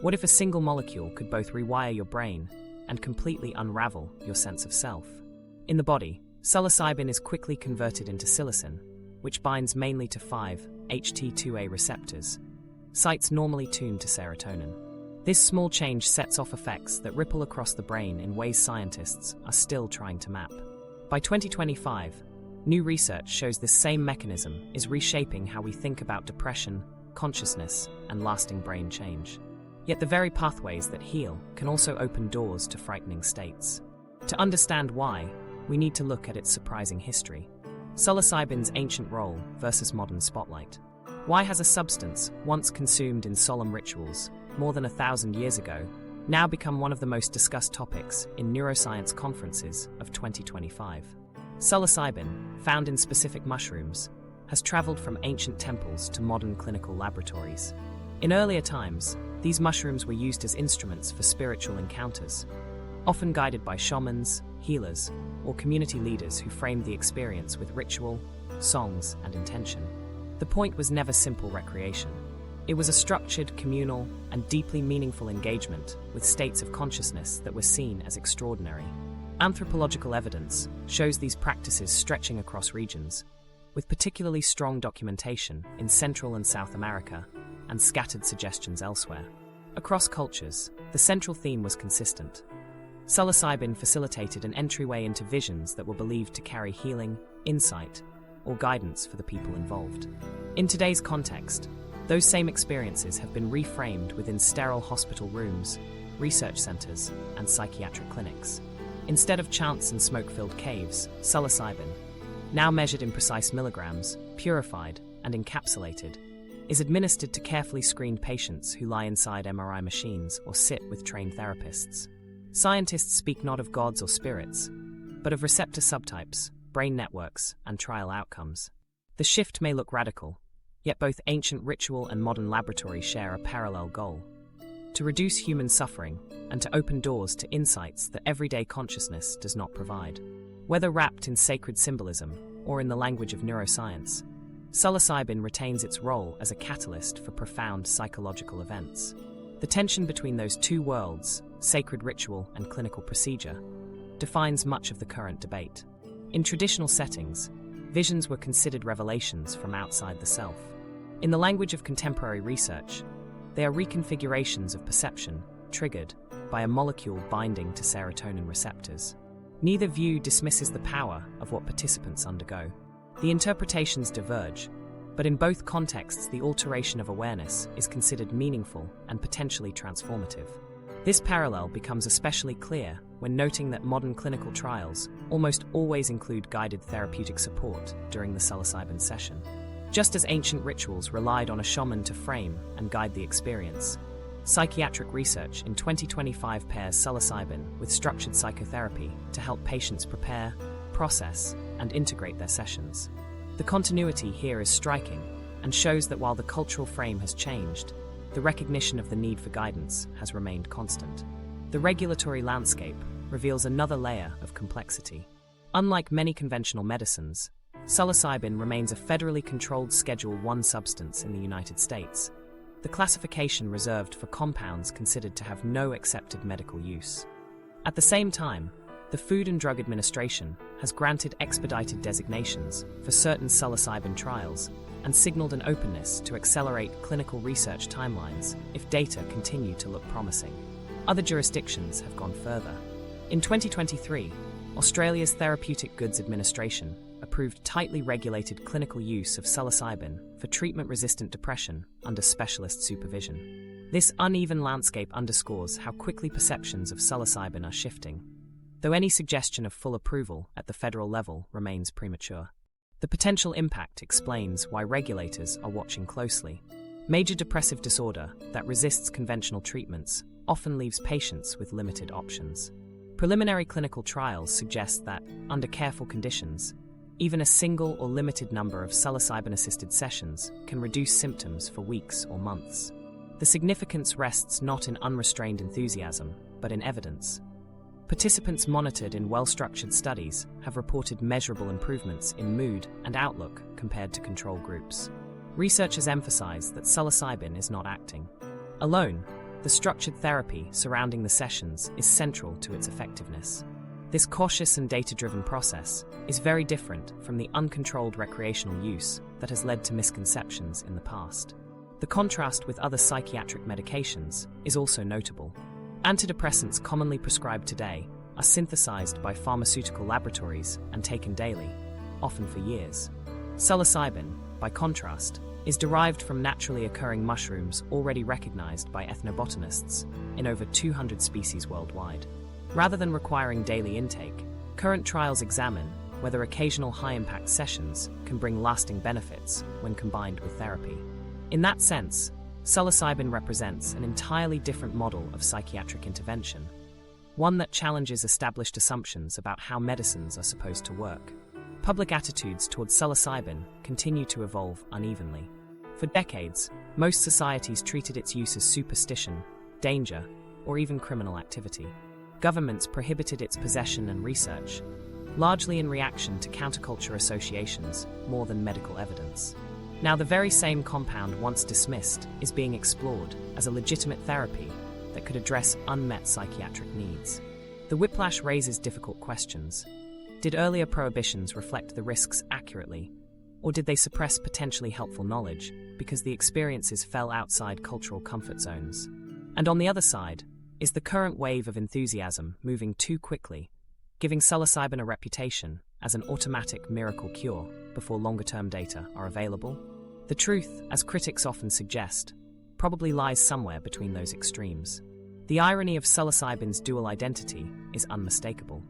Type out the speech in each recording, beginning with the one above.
What if a single molecule could both rewire your brain and completely unravel your sense of self? In the body, psilocybin is quickly converted into psilocin, which binds mainly to 5-HT2A receptors, sites normally tuned to serotonin. This small change sets off effects that ripple across the brain in ways scientists are still trying to map. By 2025, new research shows this same mechanism is reshaping how we think about depression, consciousness, and lasting brain change. Yet the very pathways that heal can also open doors to frightening states. To understand why, we need to look at its surprising history. Psilocybin's ancient role versus modern spotlight. Why has a substance, once consumed in solemn rituals, more than 1,000 years ago, now become one of the most discussed topics in neuroscience conferences of 2025? Psilocybin, found in specific mushrooms, has traveled from ancient temples to modern clinical laboratories. In earlier times, these mushrooms were used as instruments for spiritual encounters, often guided by shamans, healers, or community leaders who framed the experience with ritual, songs, and intention. The point was never simple recreation. It was a structured, communal, and deeply meaningful engagement with states of consciousness that were seen as extraordinary. Anthropological evidence shows these practices stretching across regions, with particularly strong documentation in Central and South America and scattered suggestions elsewhere. Across cultures, the central theme was consistent. Psilocybin facilitated an entryway into visions that were believed to carry healing, insight, or guidance for the people involved. In today's context, those same experiences have been reframed within sterile hospital rooms, research centers, and psychiatric clinics. Instead of chants and smoke-filled caves, psilocybin, now measured in precise milligrams, purified, and encapsulated, is administered to carefully screened patients who lie inside MRI machines or sit with trained therapists. Scientists speak not of gods or spirits, but of receptor subtypes, brain networks, and trial outcomes. The shift may look radical, yet both ancient ritual and modern laboratory share a parallel goal: to reduce human suffering and to open doors to insights that everyday consciousness does not provide. Whether wrapped in sacred symbolism or in the language of neuroscience, psilocybin retains its role as a catalyst for profound psychological events. The tension between those two worlds, sacred ritual and clinical procedure, defines much of the current debate. In traditional settings, visions were considered revelations from outside the self. In the language of contemporary research, they are reconfigurations of perception triggered by a molecule binding to serotonin receptors. Neither view dismisses the power of what participants undergo. The interpretations diverge, but in both contexts the alteration of awareness is considered meaningful and potentially transformative. This parallel becomes especially clear when noting that modern clinical trials almost always include guided therapeutic support during the psilocybin session. Just as ancient rituals relied on a shaman to frame and guide the experience, psychiatric research in 2025 pairs psilocybin with structured psychotherapy to help patients prepare, process, and integrate their sessions. The continuity here is striking and shows that while the cultural frame has changed, the recognition of the need for guidance has remained constant. The regulatory landscape reveals another layer of complexity. Unlike many conventional medicines, psilocybin remains a federally controlled Schedule I substance in the United States, the classification reserved for compounds considered to have no accepted medical use. At the same time, the Food and Drug Administration has granted expedited designations for certain psilocybin trials and signaled an openness to accelerate clinical research timelines if data continue to look promising. Other jurisdictions have gone further. In 2023, Australia's Therapeutic Goods Administration approved tightly regulated clinical use of psilocybin for treatment-resistant depression under specialist supervision. This uneven landscape underscores how quickly perceptions of psilocybin are shifting, though any suggestion of full approval at the federal level remains premature. The potential impact explains why regulators are watching closely. Major depressive disorder that resists conventional treatments often leaves patients with limited options. Preliminary clinical trials suggest that, under careful conditions, even a single or limited number of psilocybin-assisted sessions can reduce symptoms for weeks or months. The significance rests not in unrestrained enthusiasm, but in evidence. Participants monitored in well-structured studies have reported measurable improvements in mood and outlook compared to control groups. Researchers emphasize that psilocybin is not acting alone, the structured therapy surrounding the sessions is central to its effectiveness. This cautious and data-driven process is very different from the uncontrolled recreational use that has led to misconceptions in the past. The contrast with other psychiatric medications is also notable. Antidepressants commonly prescribed today are synthesized by pharmaceutical laboratories and taken daily, often for years. Psilocybin, by contrast, is derived from naturally occurring mushrooms already recognized by ethnobotanists in over 200 species worldwide. Rather than requiring daily intake, current trials examine whether occasional high-impact sessions can bring lasting benefits when combined with therapy. In that sense, psilocybin represents an entirely different model of psychiatric intervention, one that challenges established assumptions about how medicines are supposed to work. Public attitudes towards psilocybin continue to evolve unevenly. For decades, most societies treated its use as superstition, danger, or even criminal activity. Governments prohibited its possession and research, largely in reaction to counterculture associations more than medical evidence. Now, the very same compound once dismissed is being explored as a legitimate therapy that could address unmet psychiatric needs. The whiplash raises difficult questions. Did earlier prohibitions reflect the risks accurately, or did they suppress potentially helpful knowledge because the experiences fell outside cultural comfort zones? And on the other side, is the current wave of enthusiasm moving too quickly, giving psilocybin a reputation as an automatic miracle cure before longer-term data are available? The truth, as critics often suggest, probably lies somewhere between those extremes. The irony of psilocybin's dual identity is unmistakable.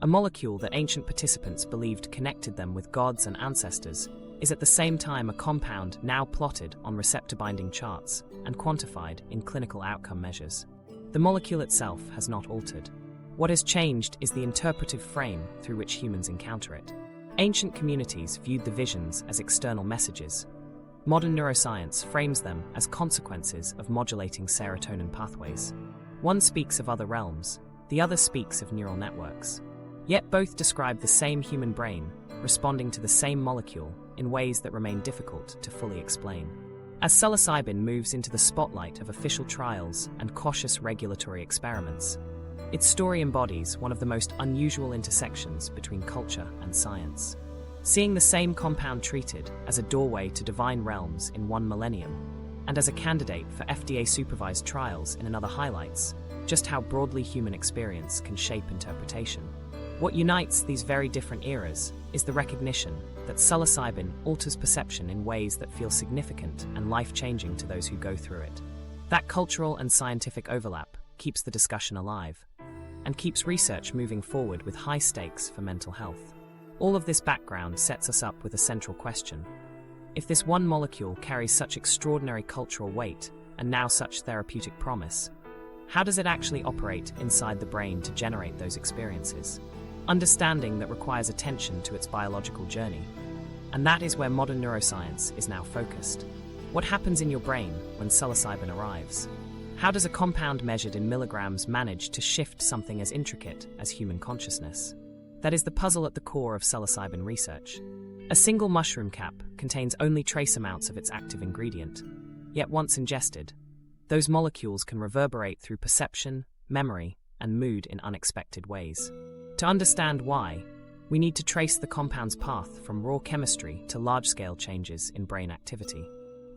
A molecule that ancient participants believed connected them with gods and ancestors is at the same time a compound now plotted on receptor-binding charts and quantified in clinical outcome measures. The molecule itself has not altered. What has changed is the interpretive frame through which humans encounter it. Ancient communities viewed the visions as external messages. Modern neuroscience frames them as consequences of modulating serotonin pathways. One speaks of other realms, the other speaks of neural networks. Yet both describe the same human brain, responding to the same molecule in ways that remain difficult to fully explain. As psilocybin moves into the spotlight of official trials and cautious regulatory experiments, its story embodies one of the most unusual intersections between culture and science. Seeing the same compound treated as a doorway to divine realms in one millennium, and as a candidate for FDA-supervised trials in another highlights just how broadly human experience can shape interpretation. What unites these very different eras is the recognition that psilocybin alters perception in ways that feel significant and life-changing to those who go through it. That cultural and scientific overlap keeps the discussion alive and keeps research moving forward with high stakes for mental health. All of this background sets us up with a central question. If this one molecule carries such extraordinary cultural weight and now such therapeutic promise, how does it actually operate inside the brain to generate those experiences? Understanding that requires attention to its biological journey. And that is where modern neuroscience is now focused. What happens in your brain when psilocybin arrives? How does a compound measured in milligrams manage to shift something as intricate as human consciousness? That is the puzzle at the core of psilocybin research. A single mushroom cap contains only trace amounts of its active ingredient, yet once ingested, those molecules can reverberate through perception, memory, and mood in unexpected ways. To understand why, we need to trace the compound's path from raw chemistry to large-scale changes in brain activity.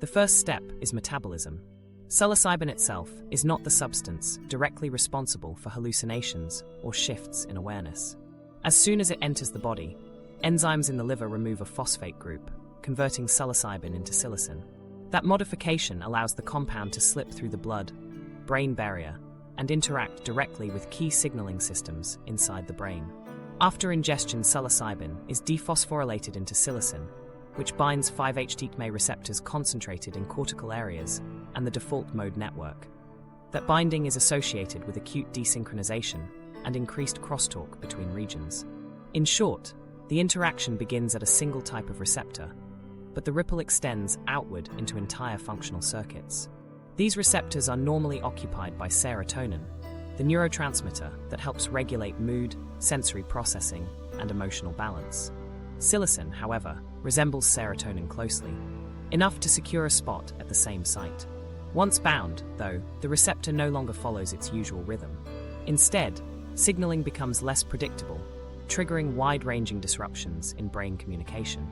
The first step is metabolism. Psilocybin itself is not the substance directly responsible for hallucinations or shifts in awareness. As soon as it enters the body, enzymes in the liver remove a phosphate group, converting psilocybin into psilocin. That modification allows the compound to slip through the blood-brain barrier and interact directly with key signaling systems inside the brain. After ingestion, psilocybin is dephosphorylated into psilocin, which binds 5-HT receptors concentrated in cortical areas and the default mode network. That binding is associated with acute desynchronization and increased crosstalk between regions. In short, the interaction begins at a single type of receptor, but the ripple extends outward into entire functional circuits. These receptors are normally occupied by serotonin, the neurotransmitter that helps regulate mood, sensory processing, and emotional balance. Psilocin, however, resembles serotonin closely, enough to secure a spot at the same site. Once bound, though, the receptor no longer follows its usual rhythm. Instead, signaling becomes less predictable, triggering wide-ranging disruptions in brain communication.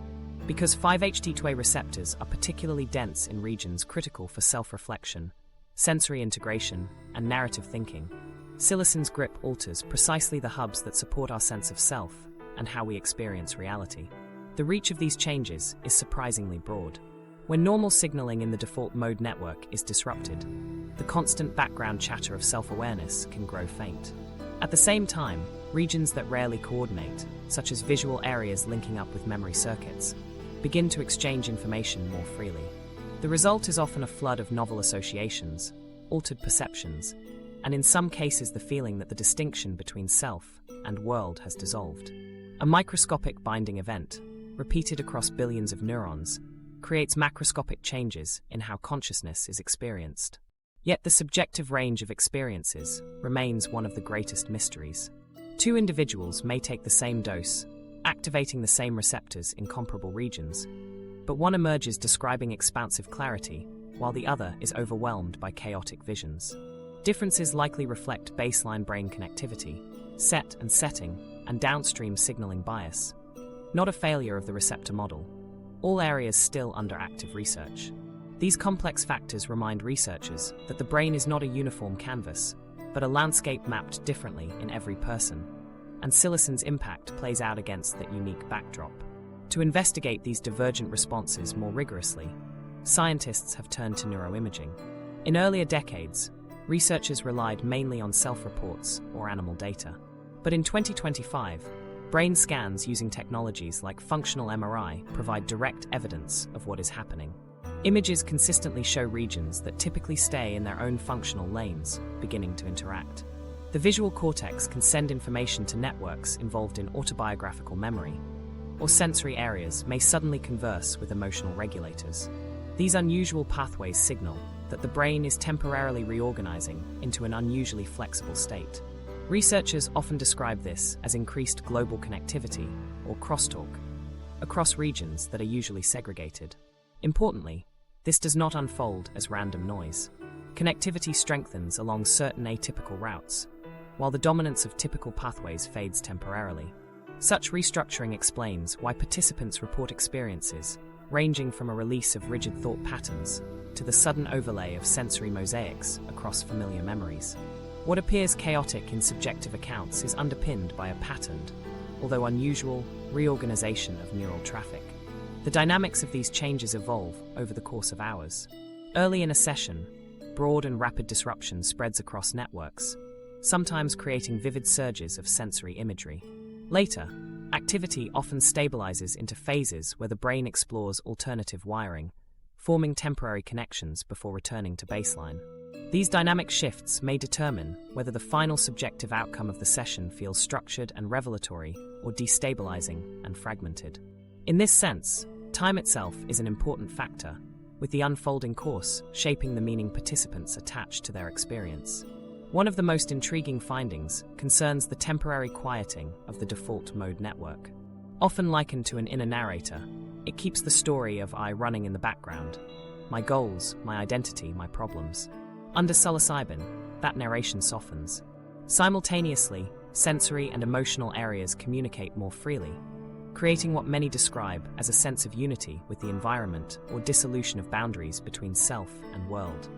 Because 5-HT2A receptors are particularly dense in regions critical for self-reflection, sensory integration, and narrative thinking, psilocybe's grip alters precisely the hubs that support our sense of self and how we experience reality. The reach of these changes is surprisingly broad. When normal signaling in the default mode network is disrupted, the constant background chatter of self-awareness can grow faint. At the same time, regions that rarely coordinate, such as visual areas linking up with memory circuits, begin to exchange information more freely. The result is often a flood of novel associations, altered perceptions, and in some cases the feeling that the distinction between self and world has dissolved. A microscopic binding event, repeated across billions of neurons, creates macroscopic changes in how consciousness is experienced. Yet the subjective range of experiences remains one of the greatest mysteries. Two individuals may take the same dose, activating the same receptors in comparable regions, but one emerges describing expansive clarity, while the other is overwhelmed by chaotic visions. Differences likely reflect baseline brain connectivity, set and setting, and downstream signaling bias. Not a failure of the receptor model, all areas still under active research. These complex factors remind researchers that the brain is not a uniform canvas, but a landscape mapped differently in every person, and psilocybin's impact plays out against that unique backdrop. To investigate these divergent responses more rigorously, scientists have turned to neuroimaging. In earlier decades, researchers relied mainly on self-reports or animal data. But in 2025, brain scans using technologies like functional MRI provide direct evidence of what is happening. Images consistently show regions that typically stay in their own functional lanes beginning to interact. The visual cortex can send information to networks involved in autobiographical memory, or sensory areas may suddenly converse with emotional regulators. These unusual pathways signal that the brain is temporarily reorganizing into an unusually flexible state. Researchers often describe this as increased global connectivity, or crosstalk, across regions that are usually segregated. Importantly, this does not unfold as random noise. Connectivity strengthens along certain atypical routes, while the dominance of typical pathways fades temporarily. Such restructuring explains why participants report experiences ranging from a release of rigid thought patterns to the sudden overlay of sensory mosaics across familiar memories. What appears chaotic in subjective accounts is underpinned by a patterned, although unusual, reorganization of neural traffic. The dynamics of these changes evolve over the course of hours. Early in a session, broad and rapid disruption spreads across networks, sometimes creating vivid surges of sensory imagery. Later, activity often stabilizes into phases where the brain explores alternative wiring, forming temporary connections before returning to baseline. These dynamic shifts may determine whether the final subjective outcome of the session feels structured and revelatory or destabilizing and fragmented. In this sense, time itself is an important factor, with the unfolding course shaping the meaning participants attach to their experience. One of the most intriguing findings concerns the temporary quieting of the default mode network. Often likened to an inner narrator, it keeps the story of I running in the background, my goals, my identity, my problems. Under psilocybin, that narration softens. Simultaneously, sensory and emotional areas communicate more freely, creating what many describe as a sense of unity with the environment or dissolution of boundaries between self and world.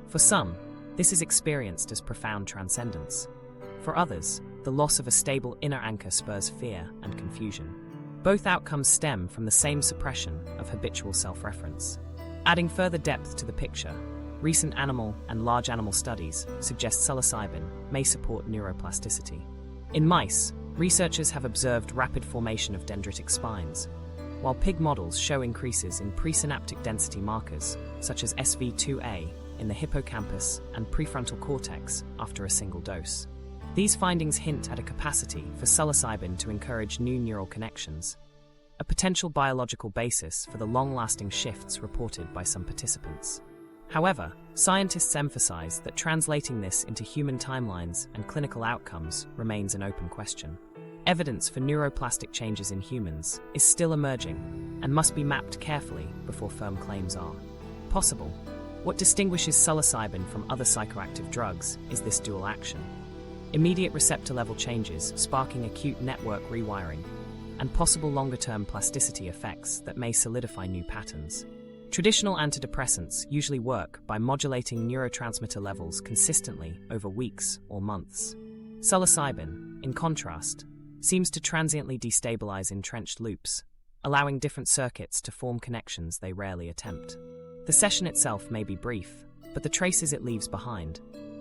For some, this is experienced as profound transcendence. For others, the loss of a stable inner anchor spurs fear and confusion. Both outcomes stem from the same suppression of habitual self-reference. Adding further depth to the picture, recent animal and large animal studies suggest psilocybin may support neuroplasticity. In mice, researchers have observed rapid formation of dendritic spines, while pig models show increases in presynaptic density markers, such as SV2A, in the hippocampus and prefrontal cortex after a single dose. These findings hint at a capacity for psilocybin to encourage new neural connections, a potential biological basis for the long-lasting shifts reported by some participants. However, scientists emphasize that translating this into human timelines and clinical outcomes remains an open question. Evidence for neuroplastic changes in humans is still emerging and must be mapped carefully before firm claims are possible. What distinguishes psilocybin from other psychoactive drugs is this dual action. Immediate receptor-level changes sparking acute network rewiring, and possible longer-term plasticity effects that may solidify new patterns. Traditional antidepressants usually work by modulating neurotransmitter levels consistently over weeks or months. Psilocybin, in contrast, seems to transiently destabilize entrenched loops, allowing different circuits to form connections they rarely attempt. The session itself may be brief, but the traces it leaves behind,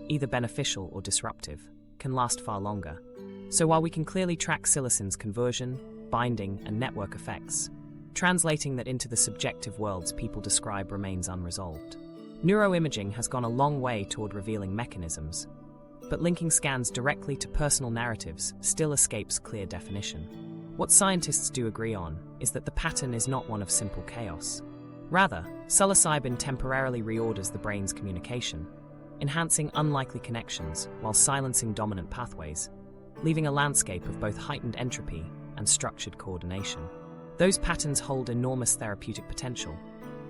either beneficial or disruptive, can last far longer. So while we can clearly track psilocybe's conversion, binding, and network effects, translating that into the subjective worlds people describe remains unresolved. Neuroimaging has gone a long way toward revealing mechanisms, but linking scans directly to personal narratives still escapes clear definition. What scientists do agree on is that the pattern is not one of simple chaos. Rather, psilocybin temporarily reorders the brain's communication, enhancing unlikely connections while silencing dominant pathways, leaving a landscape of both heightened entropy and structured coordination. Those patterns hold enormous therapeutic potential,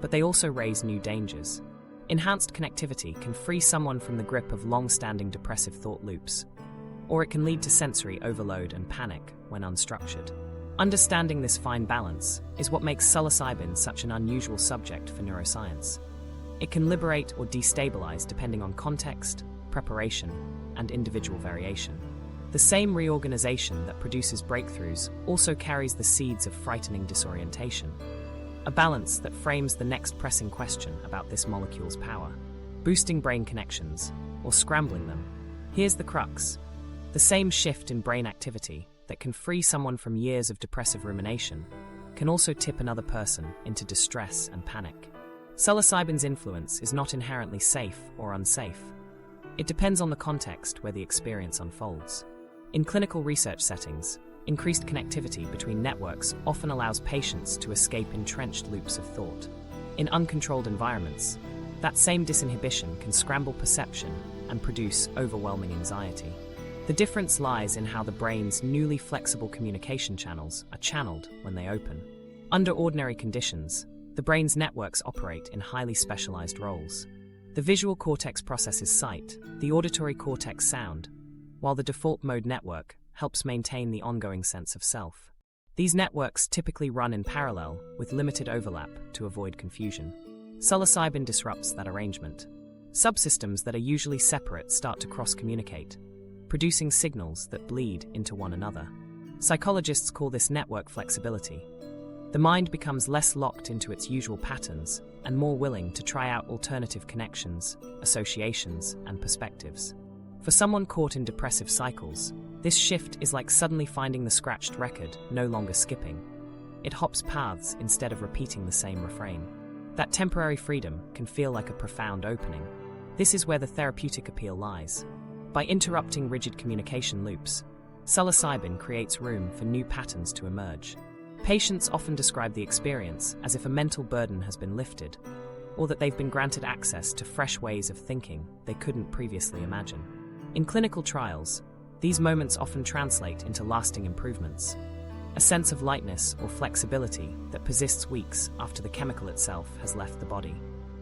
but they also raise new dangers. Enhanced connectivity can free someone from the grip of long-standing depressive thought loops, or it can lead to sensory overload and panic when unstructured. Understanding this fine balance is what makes psilocybin such an unusual subject for neuroscience. It can liberate or destabilize depending on context, preparation, and individual variation. The same reorganization that produces breakthroughs also carries the seeds of frightening disorientation, a balance that frames the next pressing question about this molecule's power: boosting brain connections or scrambling them. Here's the crux: the same shift in brain activity that can free someone from years of depressive rumination can also tip another person into distress and panic. Psilocybin's influence is not inherently safe or unsafe. It depends on the context where the experience unfolds. In clinical research settings, increased connectivity between networks often allows patients to escape entrenched loops of thought. In uncontrolled environments, that same disinhibition can scramble perception and produce overwhelming anxiety. The difference lies in how the brain's newly flexible communication channels are channeled when they open. Under ordinary conditions, the brain's networks operate in highly specialized roles. The visual cortex processes sight, the auditory cortex sound, while the default mode network helps maintain the ongoing sense of self. These networks typically run in parallel with limited overlap to avoid confusion. Psilocybin disrupts that arrangement. Subsystems that are usually separate start to cross-communicate, producing signals that bleed into one another. Psychologists call this network flexibility. The mind becomes less locked into its usual patterns and more willing to try out alternative connections, associations, and perspectives. For someone caught in depressive cycles, this shift is like suddenly finding the scratched record, no longer skipping. It hops paths instead of repeating the same refrain. That temporary freedom can feel like a profound opening. This is where the therapeutic appeal lies. By interrupting rigid communication loops, psilocybin creates room for new patterns to emerge. Patients often describe the experience as if a mental burden has been lifted, or that they've been granted access to fresh ways of thinking they couldn't previously imagine. In clinical trials, these moments often translate into lasting improvements, a sense of lightness or flexibility that persists weeks after the chemical itself has left the body.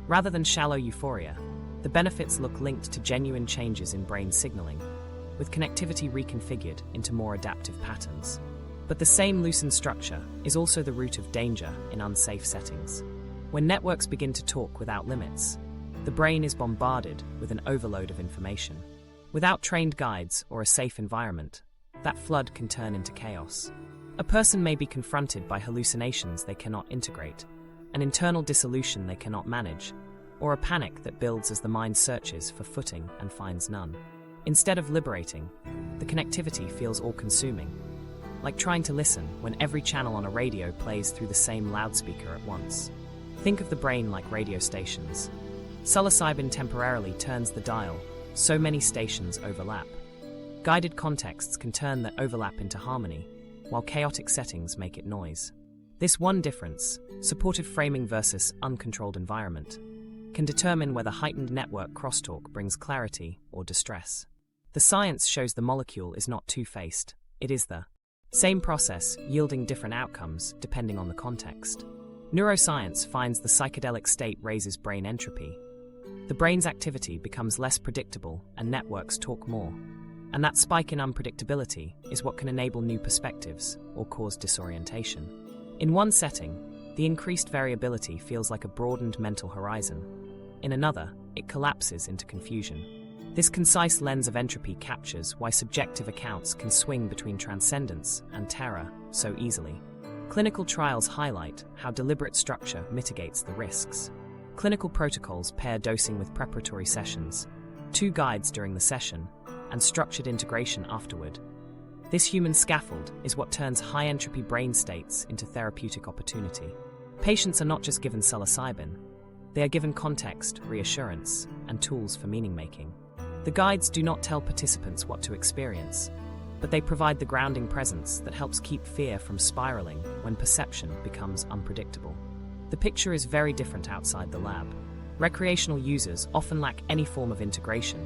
Rather than shallow euphoria, the benefits look linked to genuine changes in brain signaling, with connectivity reconfigured into more adaptive patterns. But the same loosened structure is also the root of danger in unsafe settings. When networks begin to talk without limits, the brain is bombarded with an overload of information. Without trained guides or a safe environment, that flood can turn into chaos. A person may be confronted by hallucinations they cannot integrate, an internal dissolution they cannot manage, or a panic that builds as the mind searches for footing and finds none. Instead of liberating, the connectivity feels all-consuming, like trying to listen when every channel on a radio plays through the same loudspeaker at once. Think of the brain like radio stations. Psilocybin temporarily turns the dial, so many stations overlap. Guided contexts can turn that overlap into harmony, while chaotic settings make it noise. This one difference, supportive framing versus uncontrolled environment, can determine whether heightened network crosstalk brings clarity or distress. The science shows the molecule is not two-faced, it is the same process yielding different outcomes depending on the context. Neuroscience finds the psychedelic state raises brain entropy, the brain's activity becomes less predictable and networks talk more. And that spike in unpredictability is what can enable new perspectives or cause disorientation. In one setting, the increased variability feels like a broadened mental horizon. In another, it collapses into confusion. This concise lens of entropy captures why subjective accounts can swing between transcendence and terror so easily. Clinical trials highlight how deliberate structure mitigates the risks. Clinical protocols pair dosing with preparatory sessions, 2 guides during the session, and structured integration afterward. This human scaffold is what turns high-entropy brain states into therapeutic opportunity. Patients are not just given psilocybin, they are given context, reassurance, and tools for meaning-making. The guides do not tell participants what to experience, but they provide the grounding presence that helps keep fear from spiraling when perception becomes unpredictable. The picture is very different outside the lab. Recreational users often lack any form of integration,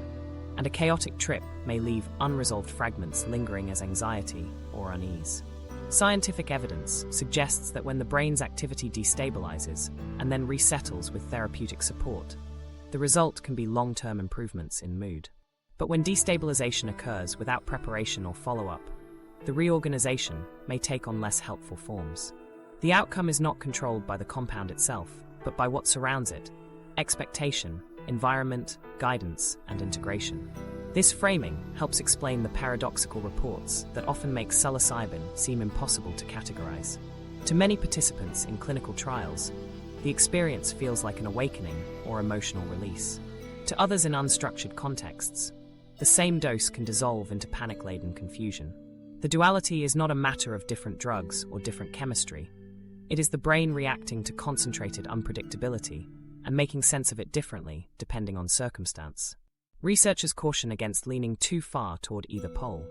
and a chaotic trip may leave unresolved fragments lingering as anxiety or unease. Scientific evidence suggests that when the brain's activity destabilizes and then resettles with therapeutic support, the result can be long-term improvements in mood. But when destabilization occurs without preparation or follow-up, the reorganization may take on less helpful forms. The outcome is not controlled by the compound itself, but by what surrounds it: expectation, environment, guidance, and integration. This framing helps explain the paradoxical reports that often make psilocybin seem impossible to categorize. To many participants in clinical trials, the experience feels like an awakening or emotional release. To others in unstructured contexts, the same dose can dissolve into panic-laden confusion. The duality is not a matter of different drugs or different chemistry. It is the brain reacting to concentrated unpredictability and making sense of it differently depending on circumstance. Researchers caution against leaning too far toward either pole: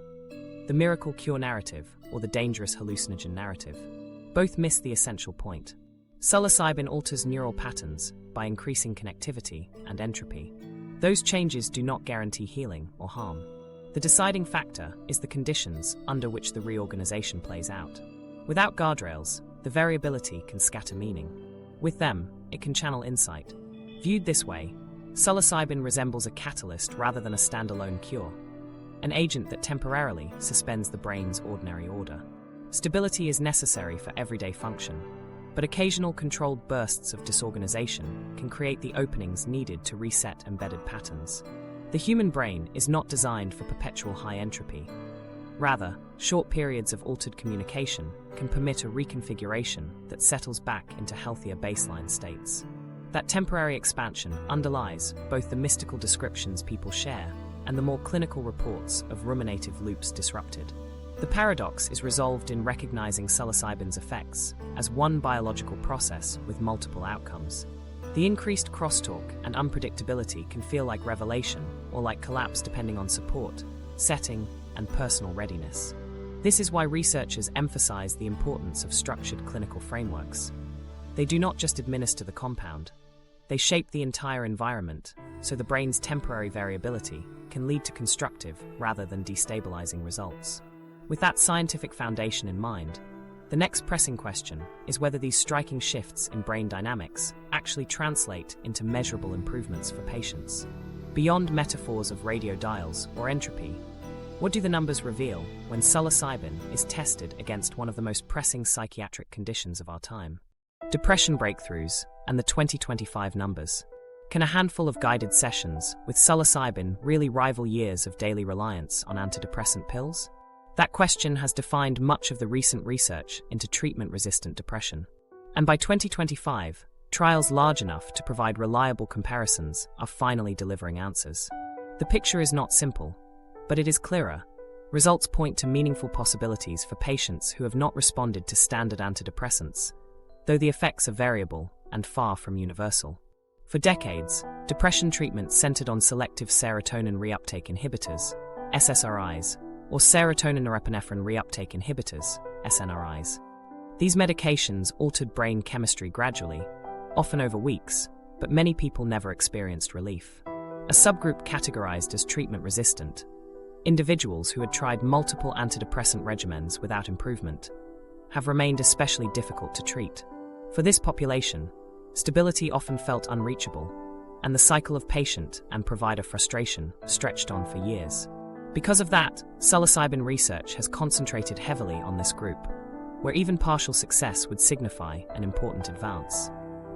the miracle cure narrative or the dangerous hallucinogen narrative. Both miss the essential point. Psilocybin alters neural patterns by increasing connectivity and entropy. Those changes do not guarantee healing or harm. The deciding factor is the conditions under which the reorganization plays out. Without guardrails, the variability can scatter meaning. With them, it can channel insight. Viewed this way, psilocybin resembles a catalyst rather than a standalone cure, an agent that temporarily suspends the brain's ordinary order. Stability is necessary for everyday function, but occasional controlled bursts of disorganization can create the openings needed to reset embedded patterns. The human brain is not designed for perpetual high entropy. Rather, short periods of altered communication can permit a reconfiguration that settles back into healthier baseline states. That temporary expansion underlies both the mystical descriptions people share and the more clinical reports of ruminative loops disrupted. The paradox is resolved in recognizing psilocybin's effects as one biological process with multiple outcomes. The increased crosstalk and unpredictability can feel like revelation or like collapse depending on support, setting, and personal readiness. This is why researchers emphasize the importance of structured clinical frameworks. They do not just administer the compound, they shape the entire environment so the brain's temporary variability can lead to constructive rather than destabilizing results. With that scientific foundation in mind, the next pressing question is whether these striking shifts in brain dynamics actually translate into measurable improvements for patients. Beyond metaphors of radio dials or entropy, what do the numbers reveal when psilocybin is tested against one of the most pressing psychiatric conditions of our time? Depression breakthroughs and the 2025 numbers. Can a handful of guided sessions with psilocybin really rival years of daily reliance on antidepressant pills? That question has defined much of the recent research into treatment-resistant depression. And by 2025, trials large enough to provide reliable comparisons are finally delivering answers. The picture is not simple, but it is clearer. Results point to meaningful possibilities for patients who have not responded to standard antidepressants, though the effects are variable and far from universal. For decades, depression treatment centered on selective serotonin reuptake inhibitors, SSRIs, or serotonin norepinephrine reuptake inhibitors, SNRIs. These medications altered brain chemistry gradually, often over weeks, but many people never experienced relief. A subgroup categorized as treatment-resistant, individuals who had tried multiple antidepressant regimens without improvement, have remained especially difficult to treat. For this population, stability often felt unreachable, and the cycle of patient and provider frustration stretched on for years. Because of that, psilocybin research has concentrated heavily on this group, where even partial success would signify an important advance.